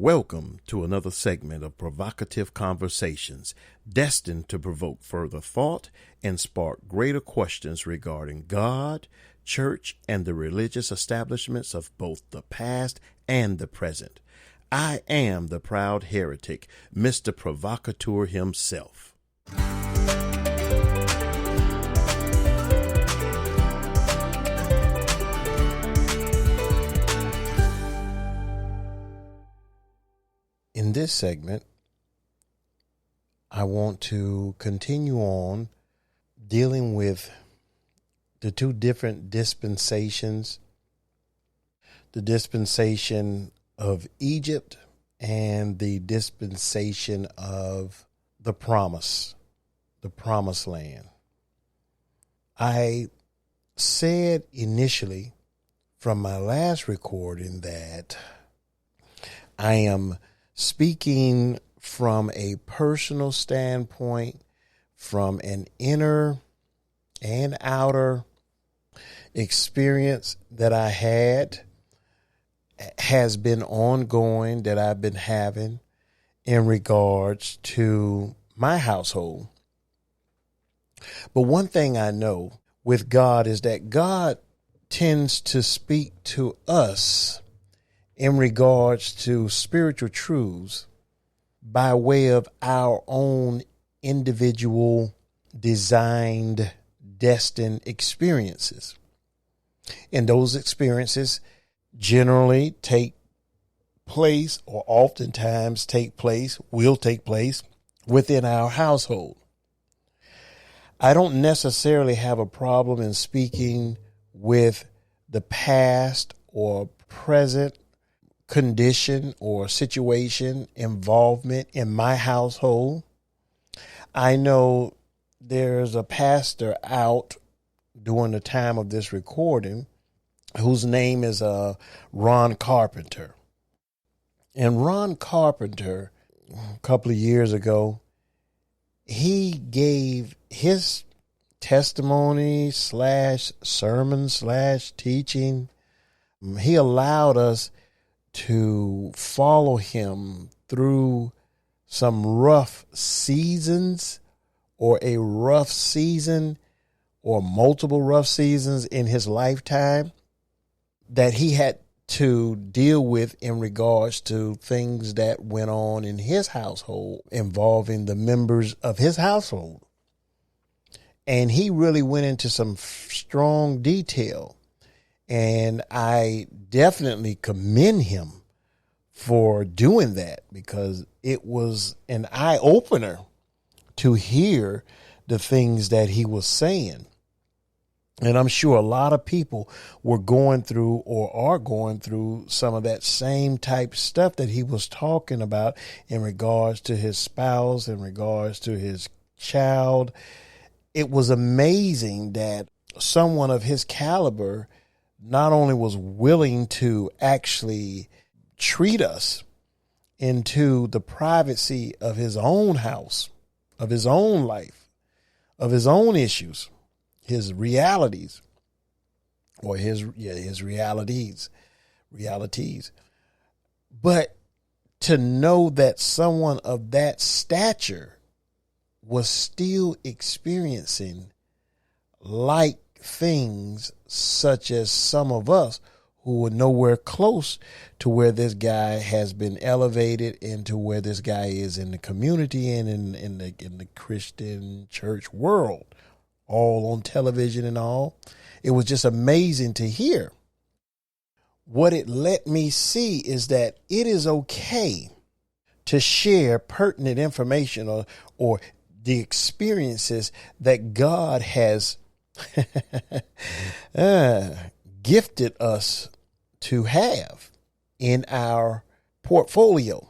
Welcome to another segment of provocative conversations destined to provoke further thought and spark greater questions regarding God, church, and the religious establishments of both the past and the present. I am the proud heretic, Mr. Provocateur himself. In this segment, I want to continue on dealing with the two different dispensations, the dispensation of Egypt and the dispensation of the promised land. I said initially from my last recording that I am speaking from a personal standpoint, from an inner and outer experience that I had, has been ongoing, that I've been having in regards to my household. But one thing I know with God is that God tends to speak to us in regards to spiritual truths by way of our own individual designed, destined experiences. And those experiences generally take place, or oftentimes will take place within our household. I don't necessarily have a problem in speaking with the past or present condition or situation involvement in my household. I know there's a pastor out during the time of this recording whose name is Ron Carpenter. And Ron Carpenter, a couple of years ago, he gave his testimony / sermon / teaching. He allowed us to follow him through some rough seasons, or a rough season, or multiple rough seasons in his lifetime that he had to deal with in regards to things that went on in his household involving the members of his household. And he really went into some strong detail. And I definitely commend him for doing that, because it was an eye-opener to hear the things that he was saying. And I'm sure a lot of people were going through or are going through some of that same type stuff that he was talking about in regards to his spouse, in regards to his child. It was amazing that someone of his caliber not only was willing to actually treat us into the privacy of his own house, of his own life, of his own issues, his realities, or his realities, but to know that someone of that stature was still experiencing like things such as some of us who were nowhere close to where this guy has been elevated into where this guy is in the community and in the Christian church world, all on television and all. It was just amazing to hear. What it let me see is that it is okay to share pertinent information or the experiences that God has gifted us to have in our portfolio.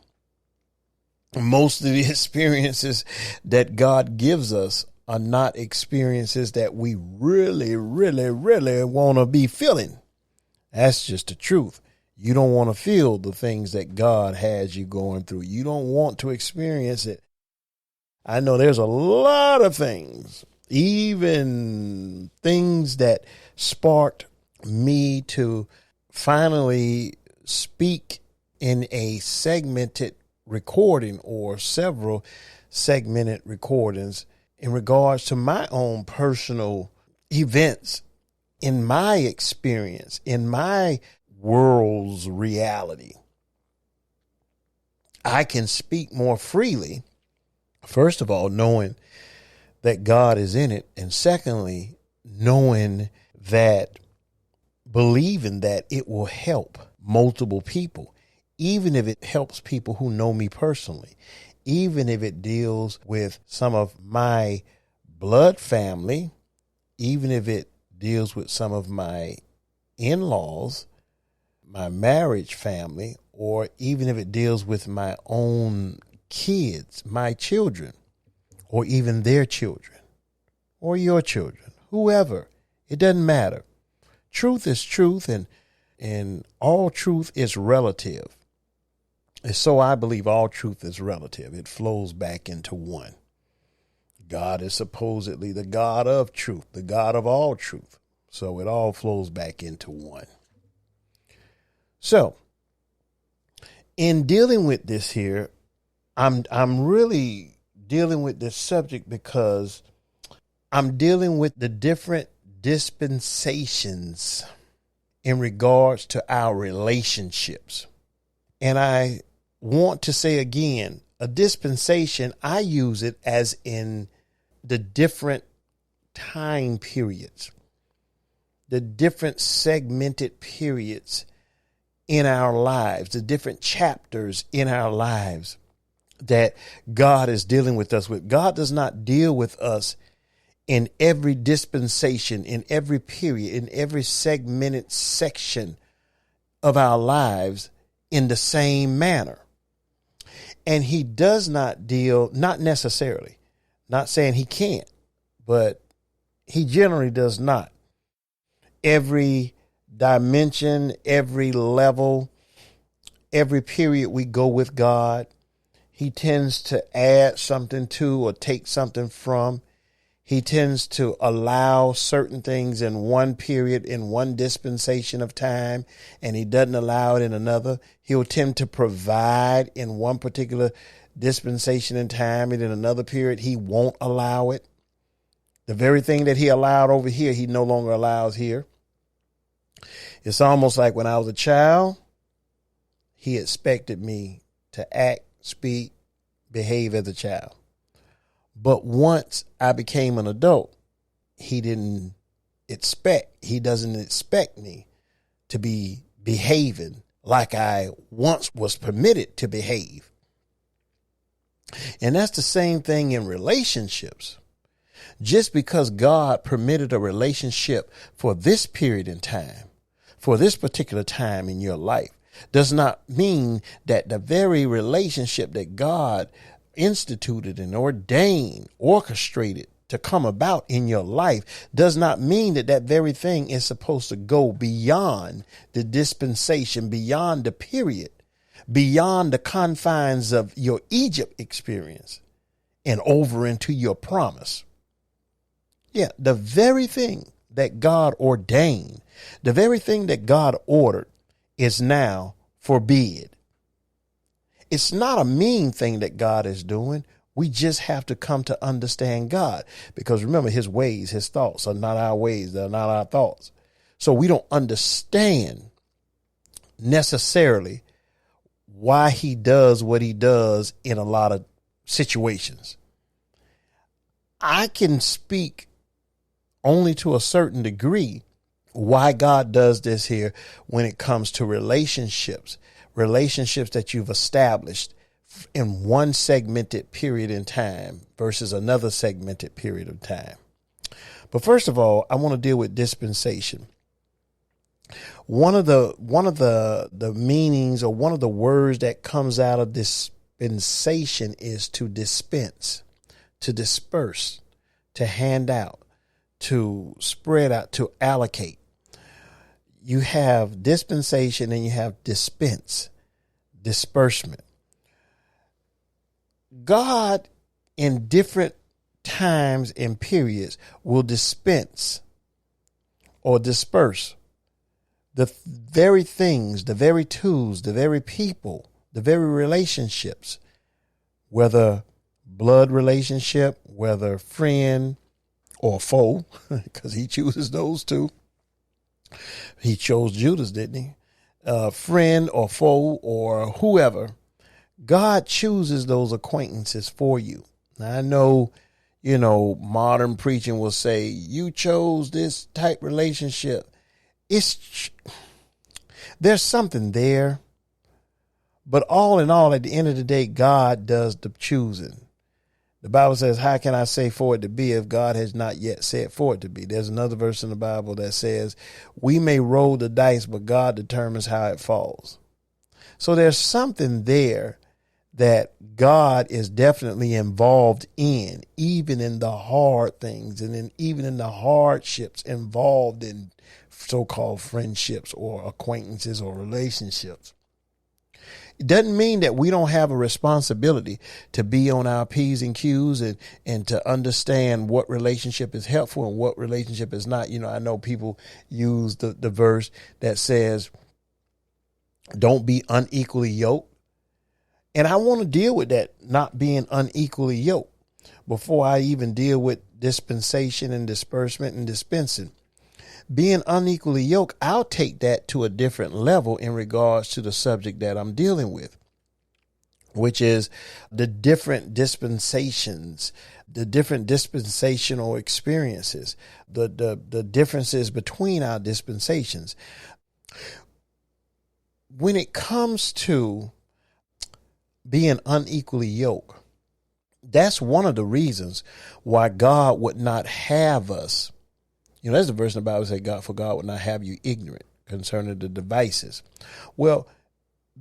Most of the experiences that God gives us are not experiences that we really want to be feeling. That's just the truth. You don't want to feel the things that God has you going through. You don't want to experience it. I know there's a lot of things, even things that sparked me to finally speak in a segmented recording or several segmented recordings in regards to my own personal events, in my experience, in my world's reality. I can speak more freely, first of all, knowing that God is in it, and secondly, knowing that, believing that it will help multiple people, even if it helps people who know me personally, even if it deals with some of my blood family, even if it deals with some of my in-laws, my marriage family, or even if it deals with my own kids, my children, or even their children, or your children, whoever. It doesn't matter. Truth is truth, and all truth is relative. And so I believe all truth is relative. It flows back into one. God is supposedly the God of truth, the God of all truth. So it all flows back into one. So in dealing with this here, I'm really dealing with this subject because I'm dealing with the different dispensations in regards to our relationships. And I want to say again, a dispensation, I use it as in the different time periods, the different segmented periods in our lives, the different chapters in our lives that God is dealing with us with. God does not deal with us in every dispensation, in every period, in every segmented section of our lives in the same manner. And he does not deal, not necessarily, not saying he can't, but he generally does not. Every dimension, every level, every period we go with God, he tends to add something to or take something from. He tends to allow certain things in one period, in one dispensation of time, and he doesn't allow it in another. He'll tend to provide in one particular dispensation in time, and in another period, he won't allow it. The very thing that he allowed over here, he no longer allows here. It's almost like when I was a child, he expected me to act, speak, behave as a child. But once I became an adult, he doesn't expect me to be behaving like I once was permitted to behave. And that's the same thing in relationships. Just because God permitted a relationship for this period in time, for this particular time in your life, does not mean that the very relationship that God instituted and ordained, orchestrated to come about in your life does not mean that that very thing is supposed to go beyond the dispensation, beyond the period, beyond the confines of your Egypt experience and over into your promise. Yeah, the very thing that God ordained, the very thing that God ordered is now forbid. It's not a mean thing that God is doing. We just have to come to understand God, because remember, his ways, his thoughts are not our ways. They're not our thoughts. So we don't understand necessarily why he does what he does in a lot of situations. I can speak only to a certain degree why God does this here when it comes to relationships that you've established in one segmented period in time versus another segmented period of time. But first of all, I want to deal with dispensation. One of the meanings, or one of the words that comes out of dispensation, is to dispense, to disperse, to hand out, to spread out, to allocate. You have dispensation and you have dispense, disbursement. God in different times and periods will dispense or disperse the very things, the very tools, the very people, the very relationships, whether blood relationship, whether friend or foe, because he chooses those two. He chose Judas, didn't he? Friend or foe or whoever. God chooses those acquaintances for you. Now, I know, modern preaching will say you chose this type relationship. There's something there, but all in all, at the end of the day, God does the choosing. The Bible says, how can I say for it to be if God has not yet said for it to be? There's another verse in the Bible that says we may roll the dice, but God determines how it falls. So there's something there that God is definitely involved in, even in the hard things and even in the hardships involved in so-called friendships or acquaintances or relationships. It doesn't mean that we don't have a responsibility to be on our P's and Q's and to understand what relationship is helpful and what relationship is not. I know people use the verse that says, don't be unequally yoked. And I want to deal with that, not being unequally yoked, before I even deal with dispensation and disbursement and dispensing. Being unequally yoked, I'll take that to a different level in regards to the subject that I'm dealing with, which is the different dispensations, the different dispensational experiences, the differences between our dispensations. When it comes to being unequally yoked, that's one of the reasons why God would not have us. There's a verse in the Bible that says, God would not have you ignorant concerning the devices. Well,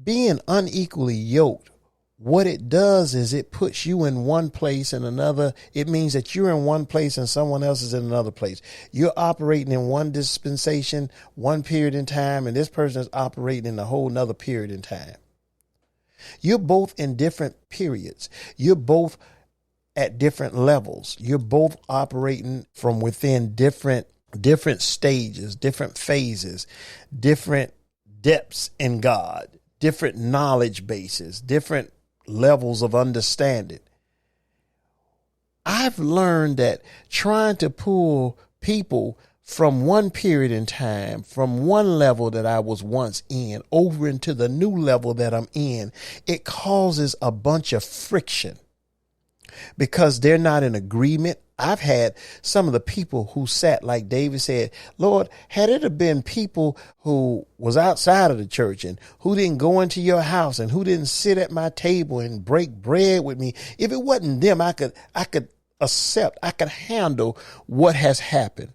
being unequally yoked, what it does is it puts you in one place and another. It means that you're in one place and someone else is in another place. You're operating in one dispensation, one period in time, and this person is operating in a whole nother period in time. You're both in different periods. You're both at different levels. You're both operating from within different stages, different phases, different depths in God, different knowledge bases, different levels of understanding. I've learned that trying to pull people from one period in time, from one level that I was once in, over into the new level that I'm in, it causes a bunch of friction because they're not in agreement. I've had some of the people who sat, like David said, Lord, had it have been people who was outside of the church and who didn't go into your house and who didn't sit at my table and break bread with me, if it wasn't them, I could accept, I could handle what has happened.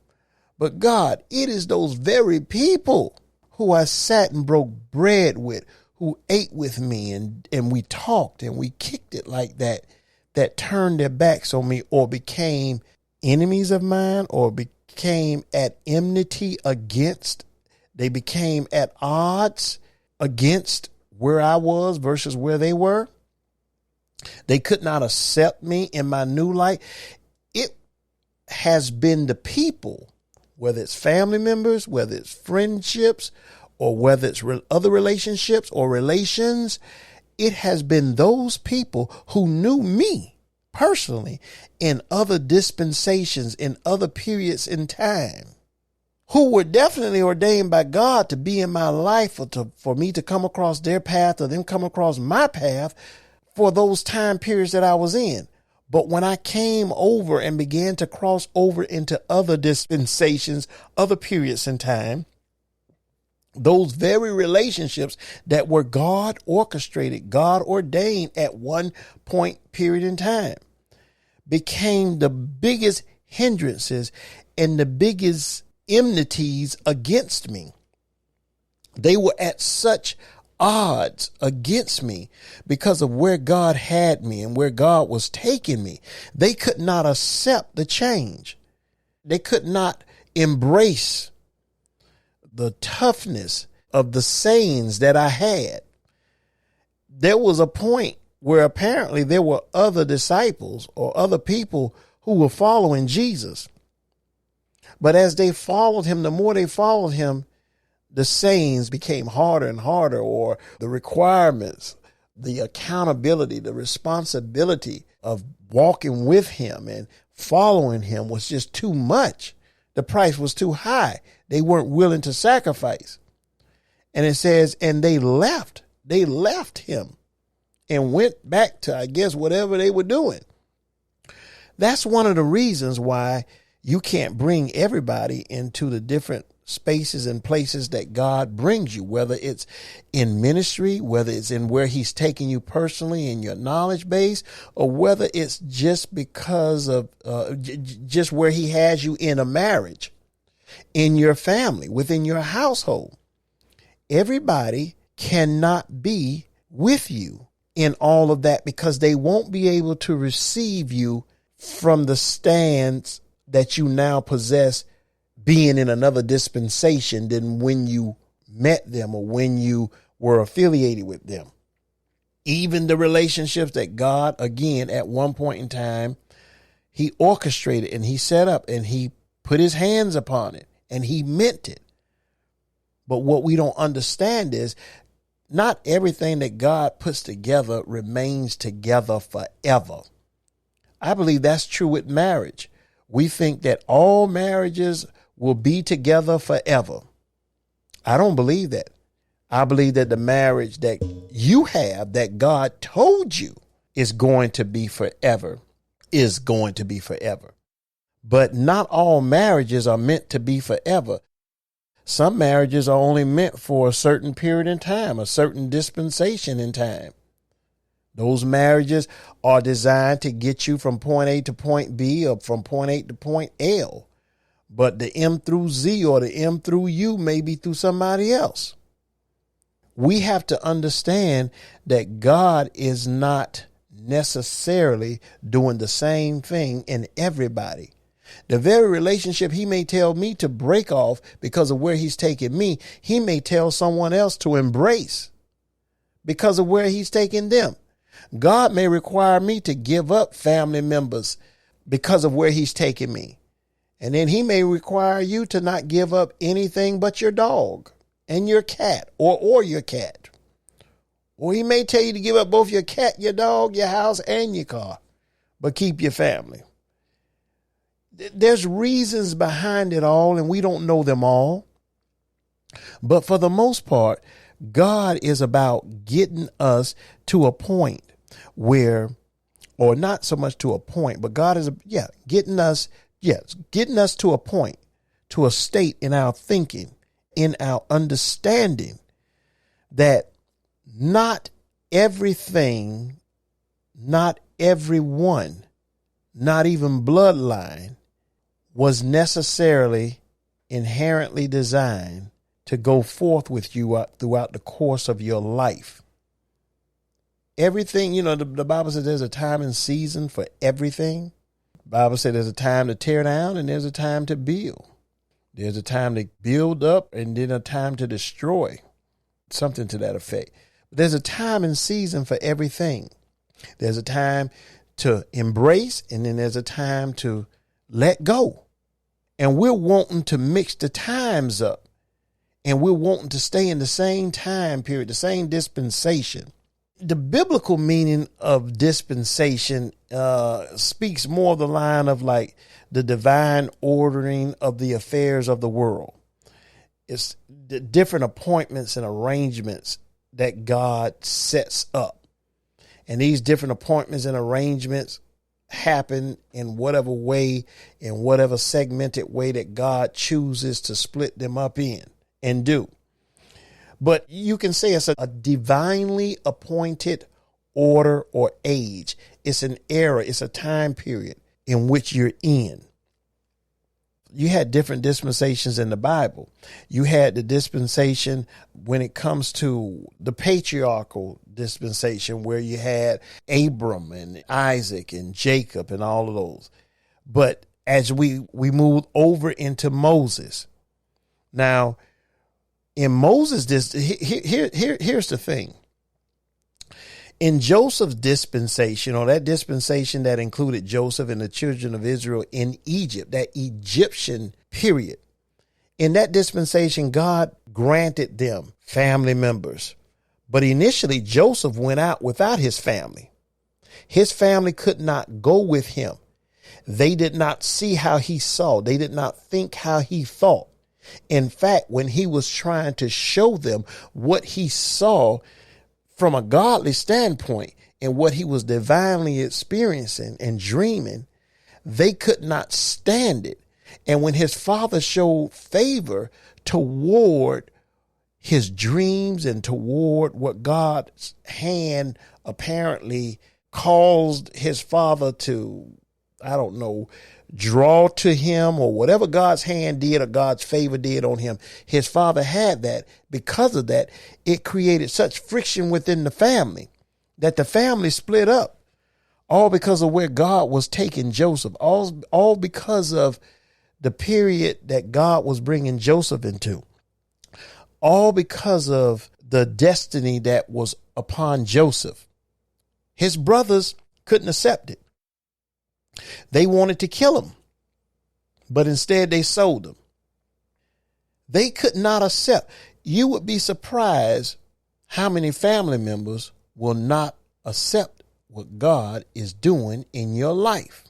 But God, it is those very people who I sat and broke bread with, who ate with me and we talked and we kicked it like that turned their backs on me or became enemies of mine or became at enmity against. They became at odds against where I was versus where they were. They could not accept me in my new light. It has been the people, whether it's family members, whether it's friendships, or whether it's other relationships or relations, it has been those people who knew me personally in other dispensations, in other periods in time, who were definitely ordained by God to be in my life or for me to come across their path or them come across my path for those time periods that I was in. But when I came over and began to cross over into other dispensations, other periods in time, those very relationships that were God orchestrated, God ordained at one point period in time became the biggest hindrances and the biggest enmities against me. They were at such odds against me because of where God had me and where God was taking me. They could not accept the change. They could not embrace the toughness of the sayings that I had. There was a point where apparently there were other disciples or other people who were following Jesus. But as they followed him, the more they followed him, the sayings became harder and harder, or the requirements, the accountability, the responsibility of walking with him and following him was just too much. The price was too high. They weren't willing to sacrifice. And it says, and they left him and went back to, I guess, whatever they were doing. That's one of the reasons why you can't bring everybody into the different spaces and places that God brings you, whether it's in ministry, whether it's in where he's taking you personally in your knowledge base, or whether it's just because of just where he has you in a marriage, in your family, within your household. Everybody cannot be with you in all of that, because they won't be able to receive you from the stance that you now possess, being in another dispensation than when you met them or when you were affiliated with them. Even the relationships that God, again, at one point in time, he orchestrated and he set up and he put his hands upon it and he meant it. But what we don't understand is not everything that God puts together remains together forever. I believe that's true with marriage. We think that all marriages will be together forever. I don't believe that. I believe that the marriage that you have, that God told you is going to be forever, is going to be forever. But not all marriages are meant to be forever. Some marriages are only meant for a certain period in time, a certain dispensation in time. Those marriages are designed to get you from point A to point B, or from point A to point L. But the M through Z or the M through U may be through somebody else. We have to understand that God is not necessarily doing the same thing in everybody. The very relationship he may tell me to break off because of where he's taking me, he may tell someone else to embrace because of where he's taking them. God may require me to give up family members because of where he's taking me. And then he may require you to not give up anything but your dog and your cat, or your cat. Or he may tell you to give up both your cat, your dog, your house, and your car, but keep your family. There's reasons behind it all, and we don't know them all. But for the most part, God is about getting us to a point where, or not so much to a point, but God is, getting us to a point, to a state in our thinking, in our understanding, that not everything, not everyone, not even bloodline was necessarily inherently designed to go forth with you throughout the course of your life. Everything, the Bible says there's a time and season for everything. The Bible says there's a time to tear down and there's a time to build. There's a time to build up and then a time to destroy, something to that effect. But there's a time and season for everything. There's a time to embrace and then there's a time to let go. And we're wanting to mix the times up, and we're wanting to stay in the same time period, the same dispensation. The biblical meaning of dispensation speaks more of the line of like the divine ordering of the affairs of the world. It's the different appointments and arrangements that God sets up. And these different appointments and arrangements happen in whatever way, in whatever segmented way that God chooses to split them up in and do. But you can say it's a divinely appointed order or age. It's an era. It's a time period in which you're in. You had different dispensations in the Bible. You had the dispensation when it comes to the patriarchal dispensation, where you had Abram and Isaac and Jacob and all of those. But as we moved over into Moses, now in Moses, here's the thing. In Joseph's dispensation, or that dispensation that included Joseph and the children of Israel in Egypt, that Egyptian period, In that dispensation, God granted them family members. But initially, Joseph went out without his family. His family could not go with him. They did not see how he saw. They did not think how he thought. In fact, when he was trying to show them what he saw from a godly standpoint and what he was divinely experiencing and dreaming, they could not stand it. And when his father showed favor toward his dreams and toward what God's hand apparently caused his father to, I don't know, draw to him, or whatever God's hand did or God's favor did on him, his father had that. Because of that, it created such friction within the family that the family split up, all because of where God was taking Joseph, all because of the period that God was bringing Joseph into, all because of the destiny that was upon Joseph. His brothers couldn't accept it. They wanted to kill him, but instead they sold him. They could not accept. You would be surprised how many family members will not accept what God is doing in your life,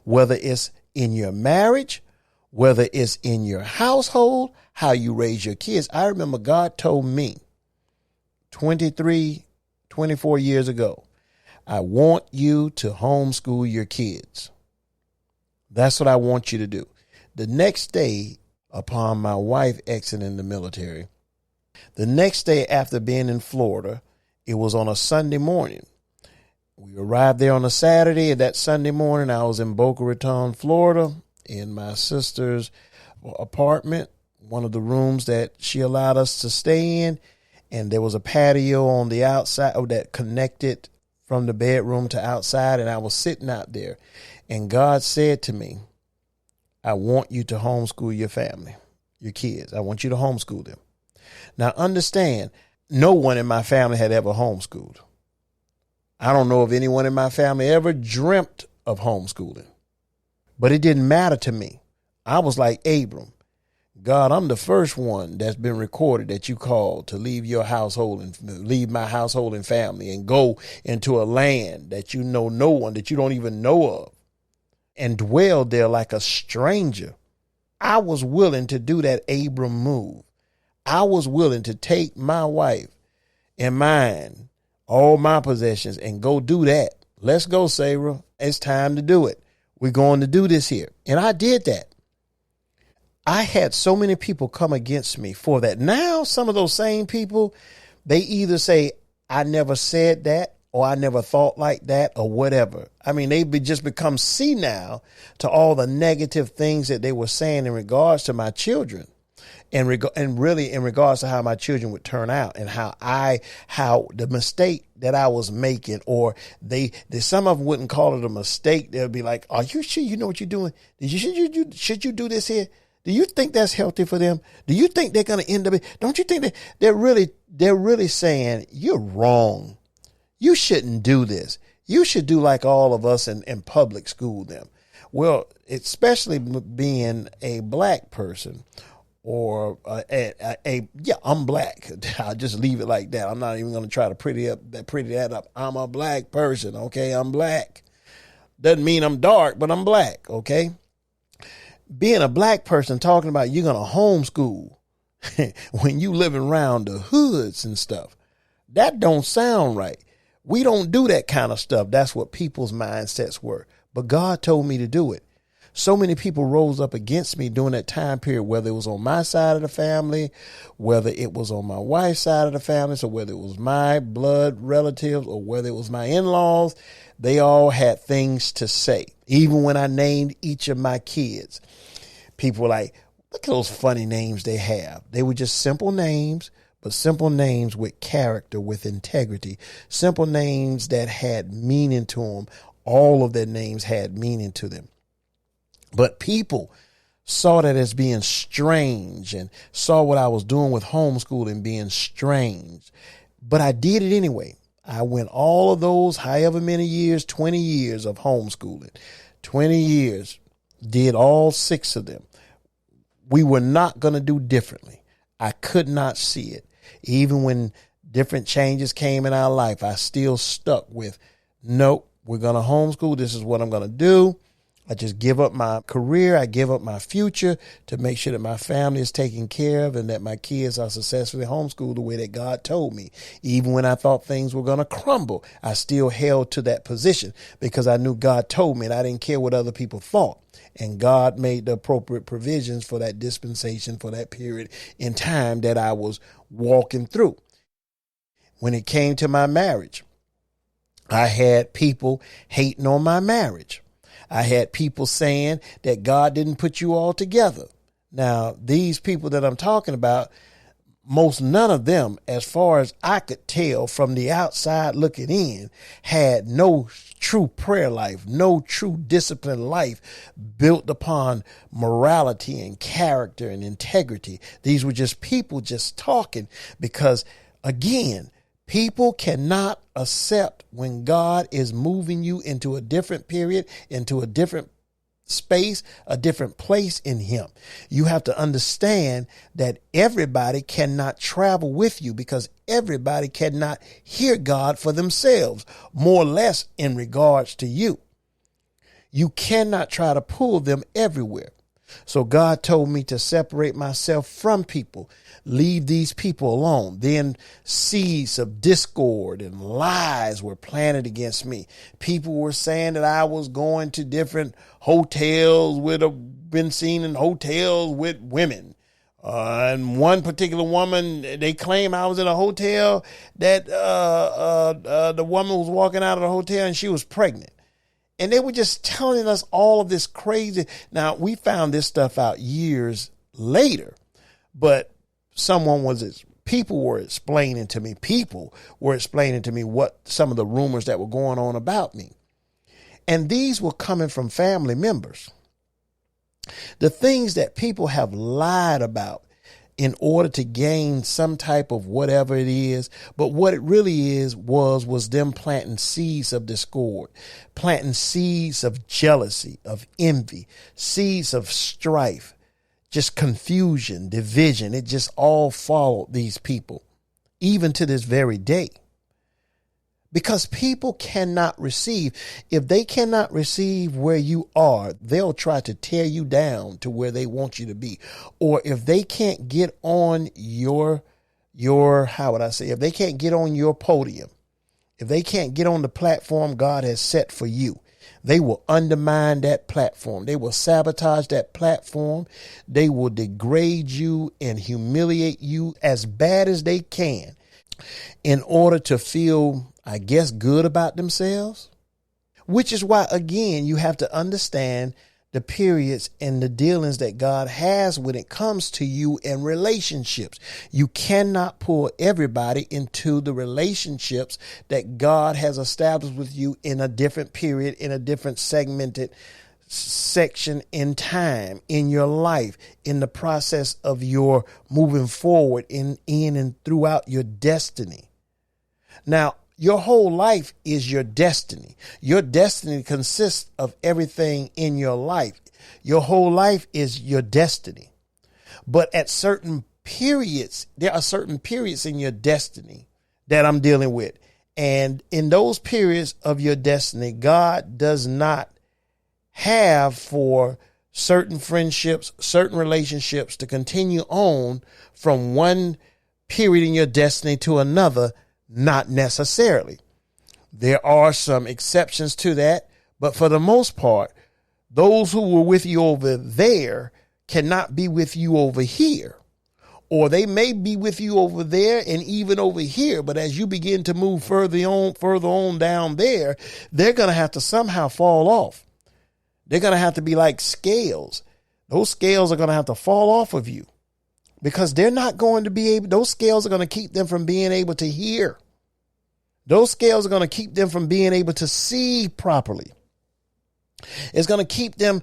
whether it's in your marriage, whether it's in your household, how you raise your kids. I remember God told me 24 years ago, I want you to homeschool your kids. That's what I want you to do. The next day, upon my wife exiting the military, the next day after being in Florida, it was on a Sunday morning. We arrived there on a Saturday, and that Sunday morning I was in Boca Raton, Florida, in my sister's apartment, one of the rooms that she allowed us to stay in. And there was a patio on the outside that connected from the bedroom to outside. And I was sitting out there, and God said to me, I want you to homeschool your family, your kids. I want you to homeschool them. Now understand, no one in my family had ever homeschooled. I don't know if anyone in my family ever dreamt of homeschooling, but it didn't matter to me. I was like Abram. God, I'm the first one that's been recorded that you called to leave your household and leave my household and family and go into a land that you know no one, that you don't even know of, and dwell there like a stranger. I was willing to do that Abram move. I was willing to take my wife and mine, all my possessions, and go do that. Let's go, Sarah. It's time to do it. We're going to do this here. And I did that. I had so many people come against me for that. Now, some of those same people, they either say, I never said that, or I never thought like that, or whatever. I mean, just become senile to all the negative things that they were saying in regards to my children, and really in regards to how my children would turn out, and how the mistake that I was making, or some of them wouldn't call it a mistake. They'll be like, are you sure you know what you're doing? Should you do this here? Do you think that's healthy for them? Do you think they're going to end up? Don't you think that they're really saying you're wrong? You shouldn't do this. You should do like all of us in public school them. Well, especially being a black person, or I'm black. I'll just leave it like that. I'm not even going to try to pretty that up. I'm a black person. Okay. I'm black. Doesn't mean I'm dark, but I'm black. Okay. Being a black person, talking about you're going to homeschool when you live around the hoods and stuff, that don't sound right. We don't do that kind of stuff. That's what people's mindsets were. But God told me to do it. So many people rose up against me during that time period, whether it was on my side of the family, whether it was on my wife's side of the family, so whether it was my blood relatives or whether it was my in-laws, they all had things to say. Even when I named each of my kids, people were like, look at those funny names they have. They were just simple names, but simple names with character, with integrity, simple names that had meaning to them. All of their names had meaning to them. But people saw that as being strange and saw what I was doing with homeschooling being strange. But I did it anyway. I went all of those, however many years, 20 years of homeschooling, 20 years, did all 6 of them. we were not going to do differently. I could not see it. Even when different changes came in our life, I still stuck with, nope, we're going to homeschool. This is what I'm going to do. I just give up my career. I give up my future to make sure that my family is taken care of and that my kids are successfully homeschooled the way that God told me. Even when I thought things were going to crumble, I still held to that position because I knew God told me and I didn't care what other people thought. And God made the appropriate provisions for that dispensation, for that period in time that I was walking through. When it came to my marriage, I had people hating on my marriage. I had people saying that God didn't put you all together. Now, these people that I'm talking about, none of them, as far as I could tell from the outside looking in, had no true prayer life, no true disciplined life built upon morality and character and integrity. These were just people just talking because, again, people cannot accept when God is moving you into a different period, into a different space, a different place in him. You have to understand that everybody cannot travel with you because everybody cannot hear God for themselves, more or less in regards to you. You cannot try to pull them everywhere. So God told me to separate myself from people, leave these people alone. Then seeds of discord and lies were planted against me. People were saying that I was going to different hotels been seen in hotels with women. And one particular woman, they claim I was in a hotel that the woman was walking out of the hotel and she was pregnant. And they were just telling us all of this crazy. Now, we found this stuff out years later, but people were explaining to me what some of the rumors that were going on about me. And these were coming from family members. The things that people have lied about in order to gain some type of whatever it is. But what it really was them planting seeds of discord, planting seeds of jealousy, of envy, seeds of strife, just confusion, division. It just all followed these people, even to this very day. Because people cannot receive. If they cannot receive where you are, they'll try to tear you down to where they want you to be. Or if they can't get on if they can't get on your podium, if they can't get on the platform God has set for you, they will undermine that platform. They will sabotage that platform. They will degrade you and humiliate you as bad as they can in order to feel, I guess, good about themselves, which is why, again, you have to understand the periods and the dealings that God has when it comes to you and relationships. You cannot pull everybody into the relationships that God has established with you in a different period, in a different segmented section in time, in your life, in the process of your moving forward in and throughout your destiny. Now, your whole life is your destiny. Your destiny consists of everything in your life. Your whole life is your destiny. But at certain periods, there are certain periods in your destiny that I'm dealing with. And in those periods of your destiny, God does not have for certain friendships, certain relationships to continue on from one period in your destiny to another. Not necessarily. There are some exceptions to that, but for the most part, those who were with you over there cannot be with you over here. Or they may be with you over there and even over here, but as you begin to move further on down there, they're going to have to somehow fall off. They're going to have to be like scales. Those scales are going to have to fall off of you. Because they're not going to be able, those scales are going to keep them from being able to hear. Those scales are going to keep them from being able to see properly. It's going to keep them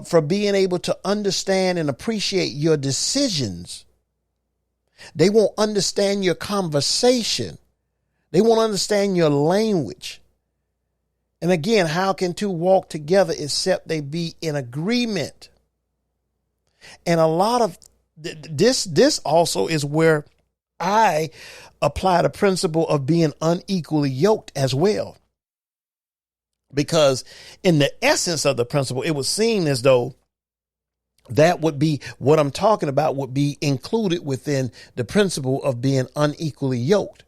from being able to understand and appreciate your decisions. They won't understand your conversation. They won't understand your language. And again, how can two walk together except they be in agreement? And a lot of this also is where I apply the principle of being unequally yoked as well. Because in the essence of the principle, it was seen as though that would be what I'm talking about would be included within the principle of being unequally yoked.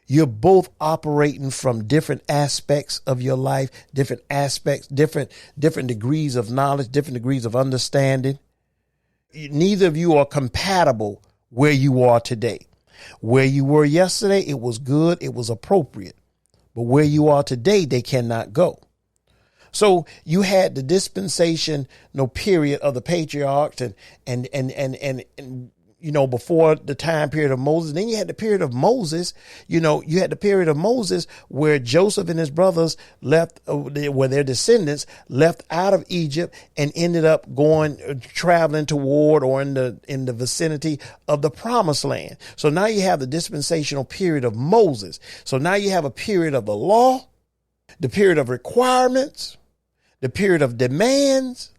You're both operating from different aspects of your life, different aspects, different degrees of knowledge, different degrees of understanding. Neither of you are compatible where you are today. Where you were yesterday, it was good, it was appropriate. But where you are today, they cannot go. So you had the dispensation, period of the patriarchs and before the time period of Moses. Then you had the period of Moses. You had the period of Moses where Joseph and his brothers left, where their descendants left out of Egypt and ended up traveling toward or in the vicinity of the promised land. So now you have the dispensational period of Moses. So now you have a period of the law, the period of requirements, the period of demands,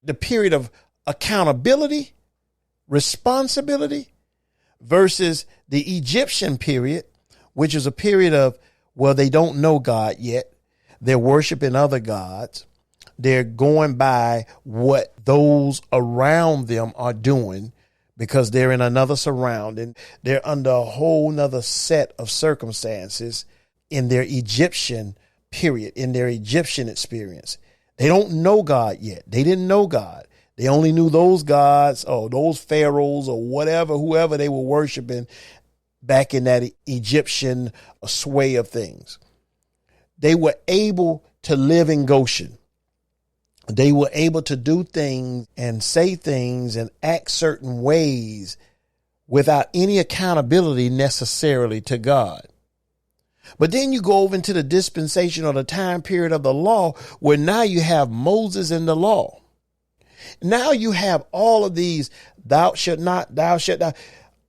the period of accountability, responsibility, versus the Egyptian period, which is a period of, they don't know God yet. They're worshiping other gods. They're going by what those around them are doing because they're in another surrounding. They're under a whole nother set of circumstances in their Egyptian period, in their Egyptian experience. They don't know God yet. They didn't know God. They only knew those gods or those pharaohs or whoever they were worshiping back in that Egyptian sway of things. They were able to live in Goshen. They were able to do things and say things and act certain ways without any accountability necessarily to God. But then you go over into the dispensation or the time period of the law, where now you have Moses and the law. Now you have all of these, thou shalt not, thou shalt not.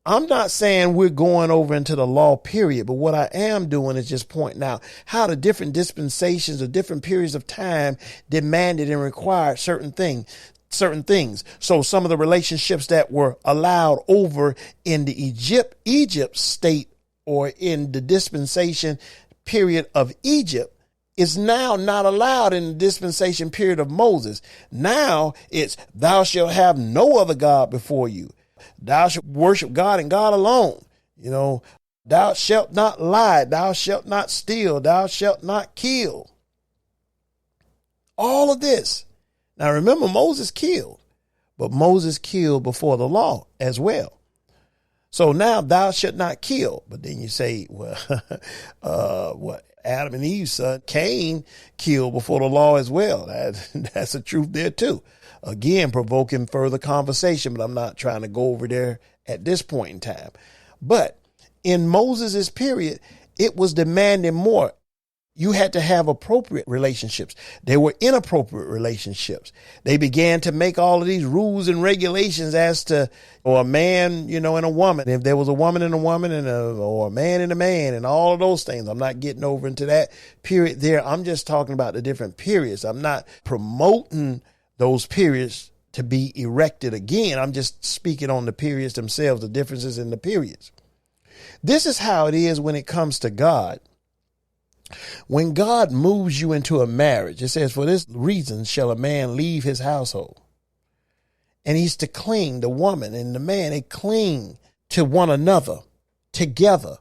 I'm not saying we're going over into the law period, but what I am doing is just pointing out how the different dispensations or different periods of time demanded and required certain things. So some of the relationships that were allowed over in the Egypt state or in the dispensation period of Egypt is now not allowed in the dispensation period of Moses. Now it's thou shalt have no other God before you. Thou shalt worship God and God alone. Thou shalt not lie. Thou shalt not steal. Thou shalt not kill. All of this. Now remember, Moses killed, but Moses killed before the law as well. So now thou shalt not kill. But then you say, Adam and Eve's son, Cain, killed before the law as well. That's the truth there too. Again, provoking further conversation, but I'm not trying to go over there at this point in time. But in Moses's period, it was demanding more. You had to have appropriate relationships. They were inappropriate relationships. They began to make all of these rules and regulations as to, or a man, and a woman. If there was a woman and a woman or a man and a man and all of those things, I'm not getting over into that period there. I'm just talking about the different periods. I'm not promoting those periods to be erected again. I'm just speaking on the periods themselves, the differences in the periods. This is how it is when it comes to God. When God moves you into a marriage, it says, for this reason shall a man leave his household. And he's to cling, the woman and the man, they cling to one another together.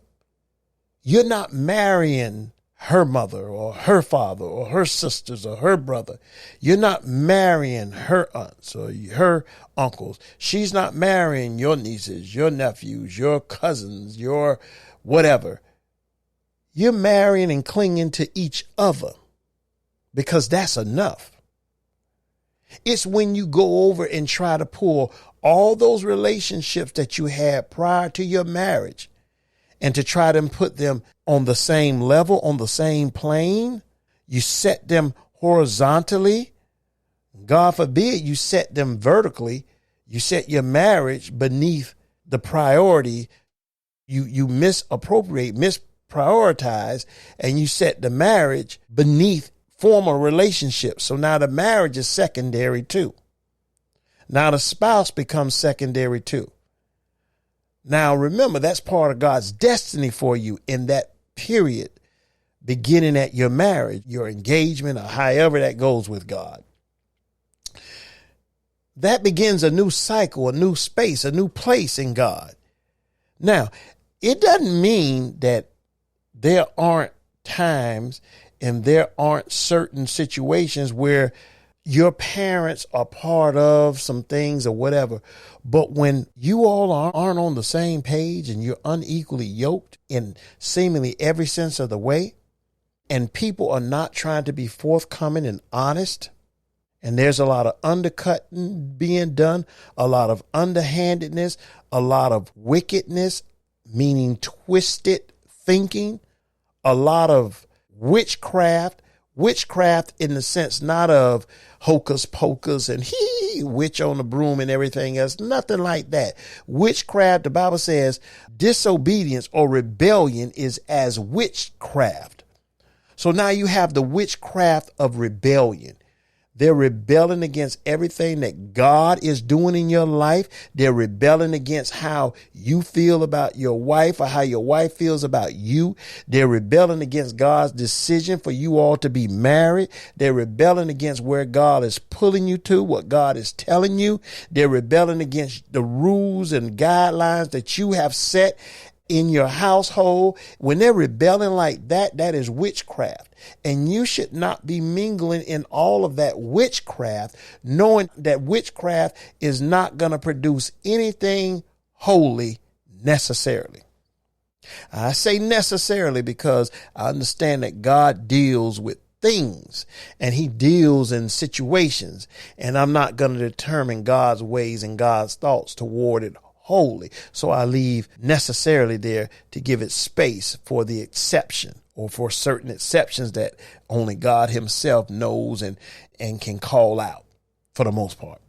You're not marrying her mother or her father or her sisters or her brother. You're not marrying her aunts or her uncles. She's not marrying your nieces, your nephews, your cousins, your whatever. You're marrying and clinging to each other because that's enough. It's when you go over and try to pull all those relationships that you had prior to your marriage and to try to put them on the same level, on the same plane. You set them horizontally. God forbid you set them vertically. You set your beneath the priority. You misprioritize, and you set the marriage beneath former relationships. So now the marriage is secondary too. Now the spouse becomes secondary too. Now remember, that's part of God's destiny for you in that period, beginning at your marriage, your engagement, or however that goes with God. That begins a new cycle, a new space, a new place in God. Now, it doesn't mean that there aren't times and there aren't certain situations where your parents are part of some things or whatever. But when you all aren't on the same page and you're unequally yoked in seemingly every sense of the way, and people are not trying to be forthcoming and honest, and there's a lot of undercutting being done, a lot of underhandedness, a lot of wickedness, meaning twisted thinking, a lot of witchcraft in the sense not of hocus pocus and witch on the broom and everything else. Nothing like that. Witchcraft, the Bible says, disobedience or rebellion is as witchcraft. So now you have the witchcraft of rebellion. They're rebelling against everything that God is doing in your life. They're rebelling against how you feel about your wife or how your wife feels about you. They're rebelling against God's decision for you all to be married. They're rebelling against where God is pulling you to, what God is telling you. They're rebelling against the rules and guidelines that you have set in your household. When they're rebelling like that, that is witchcraft. And you should not be mingling in all of that witchcraft, knowing that witchcraft is not going to produce anything holy necessarily. I say necessarily because I understand that God deals with things and he deals in situations, and I'm not going to determine God's ways and God's thoughts toward it holy. So I leave necessarily there to give it space for the exception, or for certain exceptions that only God himself knows and can call out for the most part.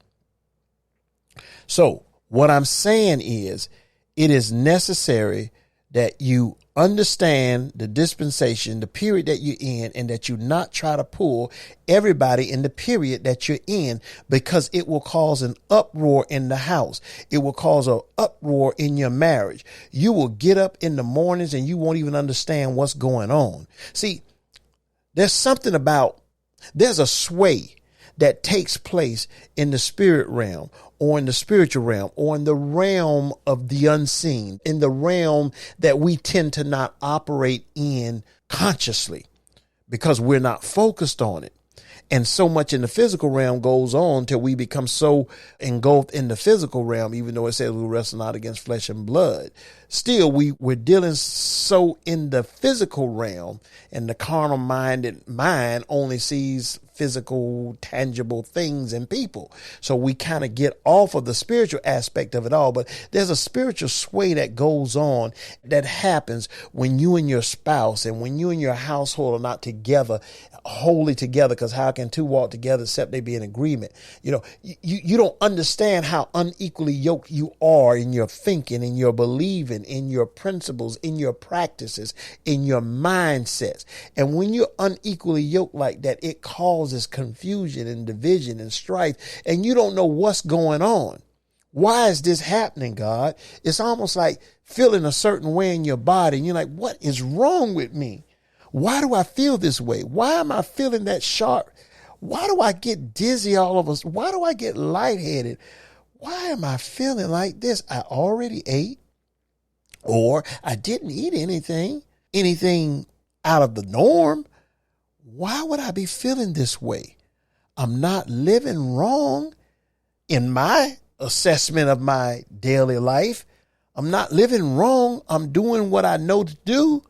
So what I'm saying is, it is necessary that you understand the dispensation, the period that you're in, and that you not try to pull everybody in the period that you're in, because it will cause an uproar in the house. It will cause an uproar in your marriage. You will get up in the mornings and you won't even understand what's going on. See, there's a sway that takes place in the spirit realm, or in the spiritual realm, or in the realm of the unseen, in the realm that we tend to not operate in consciously because we're not focused on it. And so much in the physical realm goes on till we become so engulfed in the physical realm, even though it says we wrestle not against flesh and blood. Still, we're dealing so in the physical realm, and the carnal minded mind only sees physical, tangible things and people. So we kind of get off of the spiritual aspect of it all. But there's a spiritual sway that goes on, that happens when you and your spouse and when you and your household are not together, wholly together, because how can two walk together except they be in agreement? You know, you don't understand how unequally yoked you are in your thinking, in your believing, in your principles, in your practices, in your mindsets. And when you're unequally yoked like that, it causes confusion and division and strife, and you don't know what's going on. Why is this happening, God? It's almost like feeling a certain way in your body, and you're like, what is wrong with me? Why do I feel this way? Why am I feeling that sharp? Why do I get dizzy all of us? Why do I get lightheaded? Why am I feeling like this? I already ate, or I didn't eat anything out of the norm. Why would I be feeling this way? I'm not living wrong in my assessment of my daily life. I'm not living wrong. I'm doing what I know to do,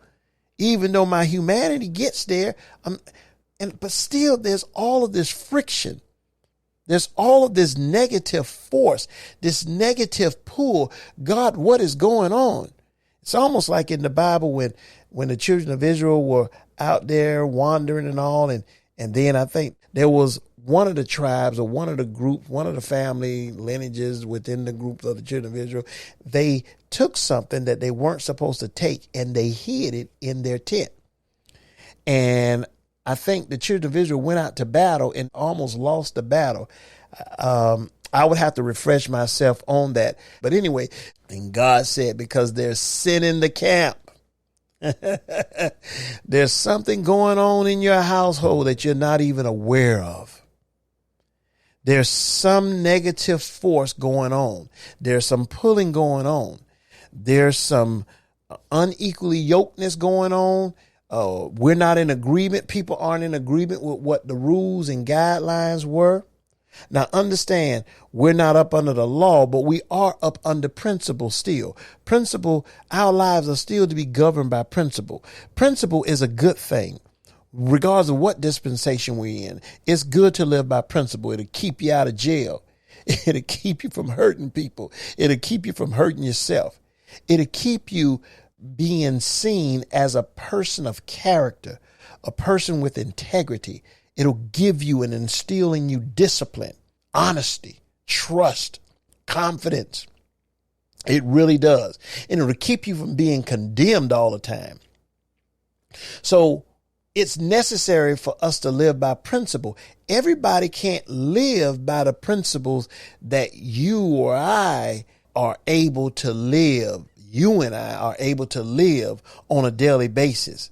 even though my humanity gets there. But still, there's all of this friction. There's all of this negative force, this negative pull. God, what is going on? It's almost like in the Bible when the children of Israel were out there wandering and all. And then I think there was one of the tribes or one of the group, one of the family lineages within the group of the children of Israel. They took something that they weren't supposed to take and they hid it in their tent. And I think the children of Israel went out to battle and almost lost the battle. I would have to refresh myself on that. But anyway, and God said, because there's sin in the camp. There's something going on in your household that you're not even aware of. There's some negative force going on. There's some pulling going on. There's some unequally yokedness going on. We're not in agreement. People aren't in agreement with what the rules and guidelines were. Now, understand, we're not up under the law, but we are up under principle still. Principle, our lives are still to be governed by principle. Principle is a good thing. Regardless of what dispensation we're in, it's good to live by principle. It'll keep you out of jail. It'll keep you from hurting people. It'll keep you from hurting yourself. It'll keep you being seen as a person of character, a person with integrity. It'll give you and instill in you discipline, honesty, trust, confidence. It really does. And it'll keep you from being condemned all the time. So it's necessary for us to live by principle. Everybody can't live by the principles that you or I are able to live. You and I are able to live on a daily basis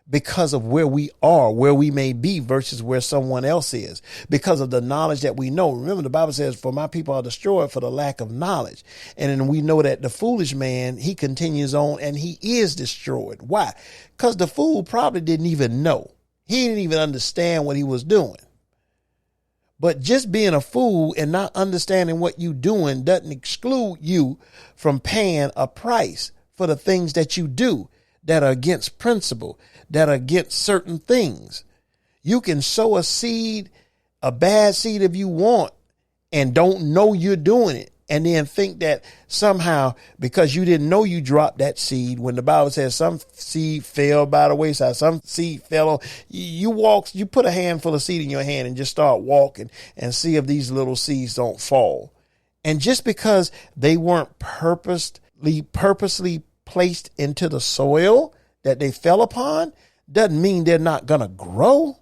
because of where we are, where we may be versus where someone else is, because of the knowledge that we know. Remember, the Bible says, for my people are destroyed for the lack of knowledge. And then we know that the foolish man, he continues on and he is destroyed. Why? Because the fool probably didn't even know. He didn't even understand what he was doing. But just being a fool and not understanding what you're doing doesn't exclude you from paying a price for the things that you do that are against principle, that are against certain things. You can sow a seed, a bad seed if you want, and don't know you're doing it. And then think that somehow, because you didn't know you dropped that seed, when the Bible says some seed fell by the wayside, some seed fell on, you put a handful of seed in your hand and just start walking and see if these little seeds don't fall. And just because they weren't purposely placed into the soil that they fell upon, doesn't mean they're not going to grow.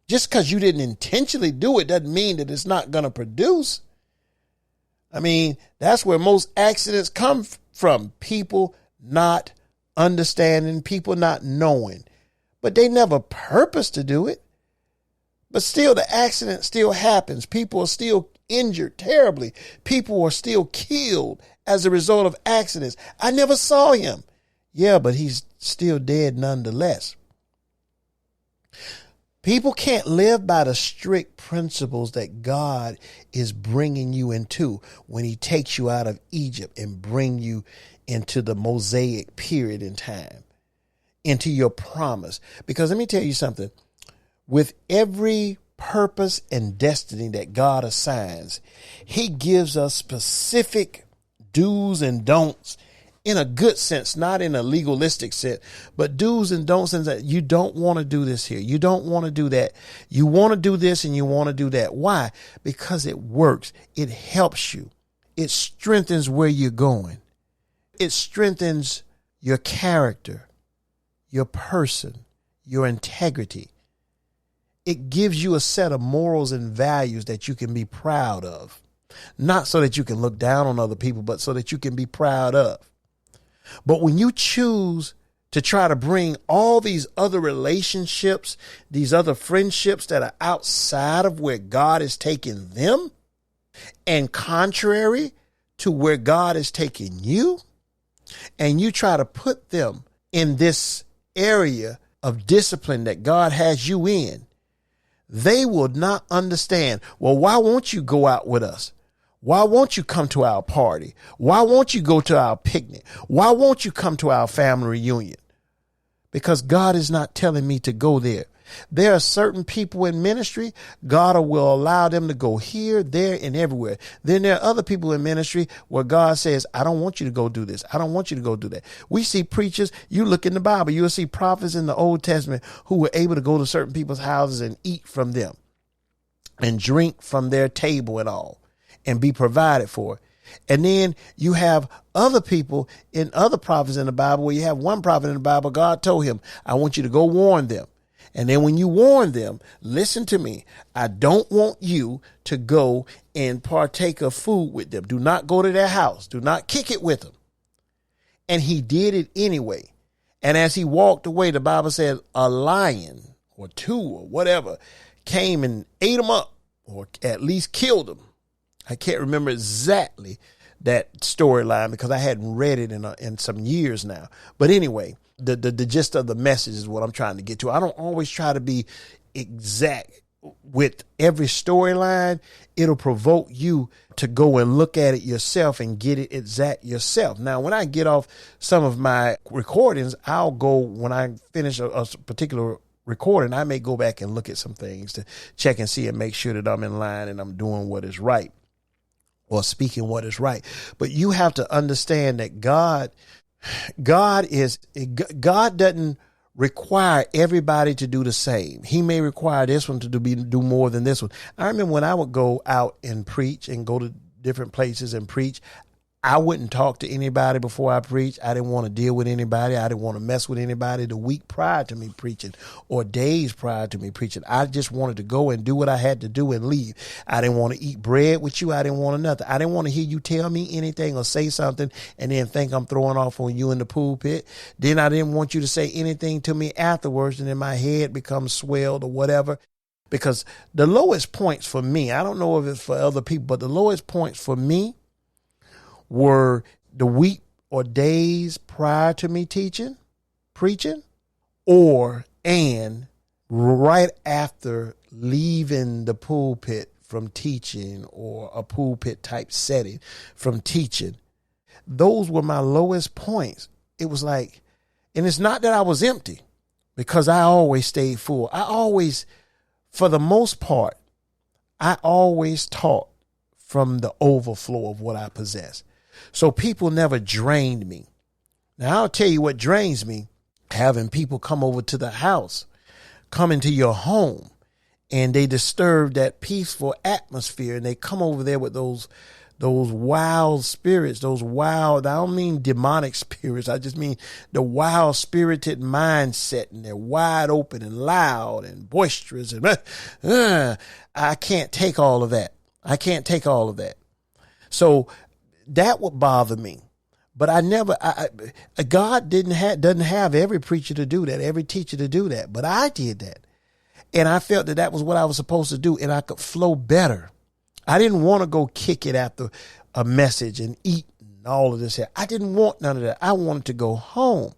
Just because you didn't intentionally do it doesn't mean that it's not going to produce. I mean, that's where most accidents come from. People not understanding, people not knowing, but they never purpose to do it. But still, the accident still happens. People are still injured terribly. People are still killed as a result of accidents. I never saw him. Yeah, but he's still dead nonetheless. People can't live by the strict principles that God is bringing you into when he takes you out of Egypt and bring you into the Mosaic period in time, into your promise. Because let me tell you something, with every purpose and destiny that God assigns, he gives us specific do's and don'ts in a good sense, not in a legalistic sense, but do's and don'ts, and that you don't want to do this here. You don't want to do that. You want to do this and you want to do that. Why? Because it works. It helps you. It strengthens where you're going. It strengthens your character, your person, your integrity. It gives you a set of morals and values that you can be proud of. Not so that you can look down on other people, but so that you can be proud of. But when you choose to try to bring all these other relationships, these other friendships that are outside of where God is taking them and contrary to where God is taking you, and you try to put them in this area of discipline that God has you in, they will not understand. Well, why won't you go out with us? Why won't you come to our party? Why won't you go to our picnic? Why won't you come to our family reunion? Because God is not telling me to go there. There are certain people in ministry, God will allow them to go here, there, and everywhere. Then there are other people in ministry where God says, I don't want you to go do this. I don't want you to go do that. We see preachers, you look in the Bible, you'll see prophets in the Old Testament who were able to go to certain people's houses and eat from them and drink from their table and all, and be provided for. And then you have other people in other prophets in the Bible where you have one prophet in the Bible, God told him, I want you to go warn them. And then when you warn them, listen to me. I don't want you to go and partake of food with them. Do not go to their house. Do not kick it with them. And he did it anyway. And as he walked away, the Bible says a lion or two or whatever came and ate him up, or at least killed him. I can't remember exactly that storyline because I hadn't read it in some years now. But anyway, the gist of the message is what I'm trying to get to. I don't always try to be exact with every storyline. It'll provoke you to go and look at it yourself and get it exact yourself. Now, when I get off some of my recordings, I'll go, when I finish a particular recording, I may go back and look at some things to check and see and make sure that I'm in line and I'm doing what is right or speaking what is right. But you have to understand that God doesn't require everybody to do the same. He may require this one to do more than this one. I remember when I would go out and preach and go to different places and preach, I wouldn't talk to anybody before I preached. I didn't want to deal with anybody. I didn't want to mess with anybody the week prior to me preaching or days prior to me preaching. I just wanted to go and do what I had to do and leave. I didn't want to eat bread with you. I didn't want nothing. I didn't want to hear you tell me anything or say something and then think I'm throwing off on you in the pulpit. Then I didn't want you to say anything to me afterwards and then my head becomes swelled or whatever. Because the lowest points for me, I don't know if it's for other people, but the lowest points for me were the week or days prior to me preaching, and right after leaving the pulpit from teaching or a pulpit type setting from teaching. Those were my lowest points. It was like, and it's not that I was empty because I always stayed full. For the most part, I always taught from the overflow of what I possess. So people never drained me. Now, I'll tell you what drains me, having people come over to the house, come into your home, and they disturb that peaceful atmosphere, and they come over there with those wild spirits, I don't mean demonic spirits. I just mean the wild spirited mindset, and they're wide open and loud and boisterous. And I can't take all of that. So that would bother me. But God doesn't have every preacher to do that, every teacher to do that. But I did that. And I felt that was what I was supposed to do, and I could flow better. I didn't want to go kick it after a message and eat and all of this here. I didn't want none of that. I wanted to go home,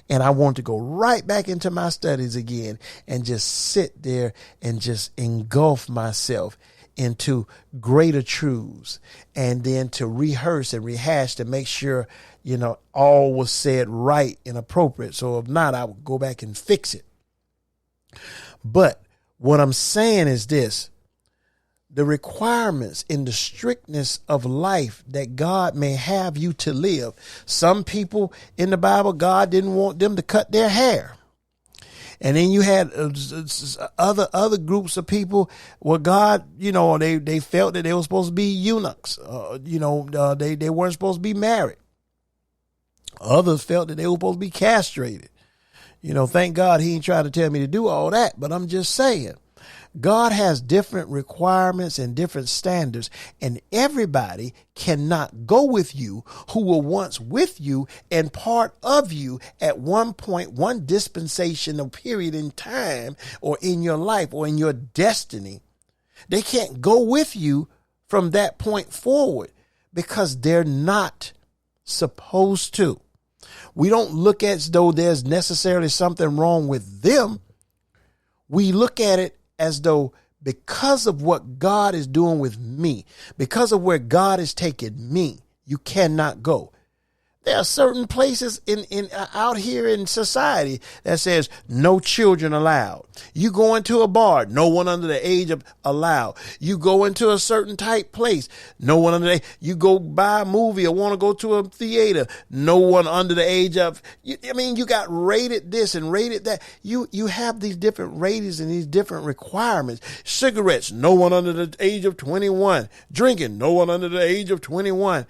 and I wanted to go right back into my studies again and just sit there and just engulf myself into greater truths, and then to rehearse and rehash to make sure, all was said right and appropriate. So if not, I would go back and fix it. But what I'm saying is this: the requirements in the strictness of life that God may have you to live. Some people in the Bible, God didn't want them to cut their hair. And then you had other groups of people where God, they felt that they were supposed to be eunuchs. They weren't supposed to be married. Others felt that they were supposed to be castrated. Thank God he ain't trying to tell me to do all that, but I'm just saying. God has different requirements and different standards, and everybody cannot go with you who were once with you and part of you at one point, one dispensational period in time or in your life or in your destiny. They can't go with you from that point forward because they're not supposed to. We don't look at as though there's necessarily something wrong with them. We look at it as though because of what God is doing with me, because of where God is taking me, you cannot go. There are certain places out here in society that says no children allowed. You go into a bar, no one under the age of allowed. You go into a certain type place, no one under the, you go buy a movie or want to go to a theater, no one under the age of, you got rated this and rated that. You have these different ratings and these different requirements. Cigarettes, no one under the age of 21. Drinking, no one under the age of 21.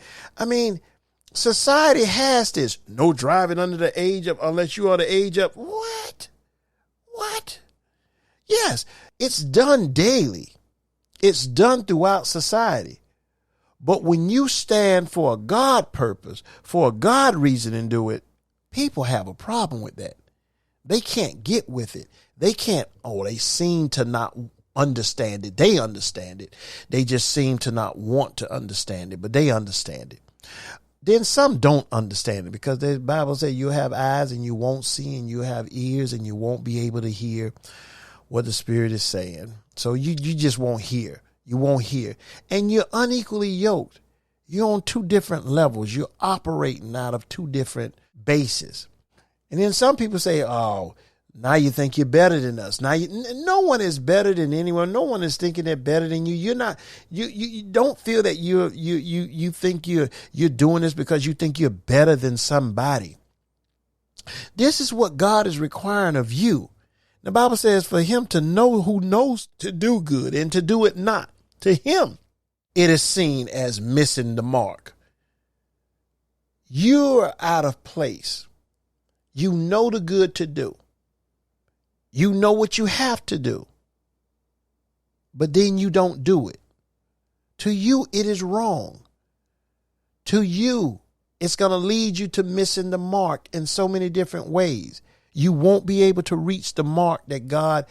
Society has this. No driving under the age of, unless you are the age of what? Yes, it's done daily. It's done throughout society. But when you stand for a God purpose, for a God reason and do it, people have a problem with that. They can't get with it. They can't, they seem to not understand it. They understand it. They just seem to not want to understand it, but they understand it. Then some don't understand it because the Bible says you have eyes and you won't see, and you have ears and you won't be able to hear what the Spirit is saying. So you just won't hear. You won't hear. And you're unequally yoked. You're on two different levels. You're operating out of two different bases. And then some people say, oh, now you think you're better than us. No one is better than anyone. No one is thinking they're better than you. You're not, you don't feel that you think you're doing this because you think you're better than somebody. This is what God is requiring of you. The Bible says for him to know who knows to do good and to do it not, to him, it is seen as missing the mark. You're out of place. You know the good to do. You know what you have to do. But then you don't do it. To you, it is wrong. To you, it's going to lead you to missing the mark in so many different ways. You won't be able to reach the mark that God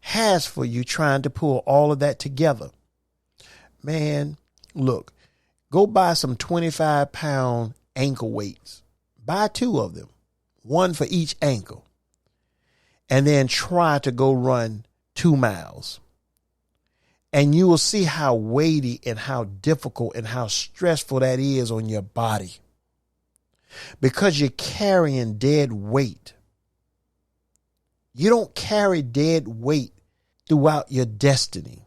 has for you trying to pull all of that together. Man, look, go buy some 25-pound ankle weights. Buy 2 of them, one for each ankle, and then try to go run 2 miles. And you will see how weighty and how difficult and how stressful that is on your body because you're carrying dead weight. You don't carry dead weight throughout your destiny.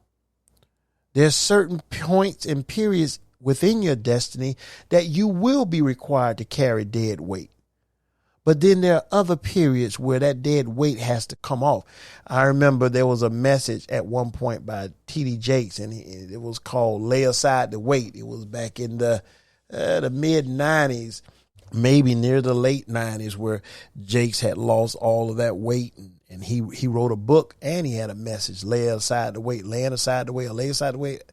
There's certain points and periods within your destiny that you will be required to carry dead weight. But then there are other periods where that dead weight has to come off. I remember there was a message at one point by T.D. Jakes, and it was called Lay Aside the Weight. It was back in the mid-90s, maybe near the late 90s, where Jakes had lost all of that weight. And he wrote a book, and he had a message, lay aside the weight, laying aside the weight, or lay aside the weight.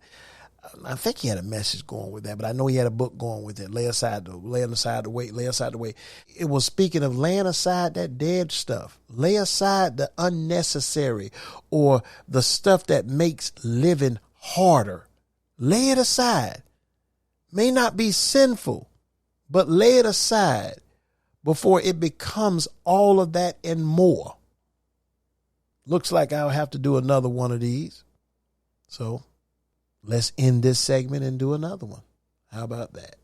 I think he had a message going with that, but I know he had a book going with it, laying aside the weight, lay aside the weight. It was speaking of laying aside that dead stuff. Lay aside the unnecessary or the stuff that makes living harder. Lay it aside. May not be sinful, but lay it aside before it becomes all of that and more. Looks like I'll have to do another one of these. So let's end this segment and do another one. How about that?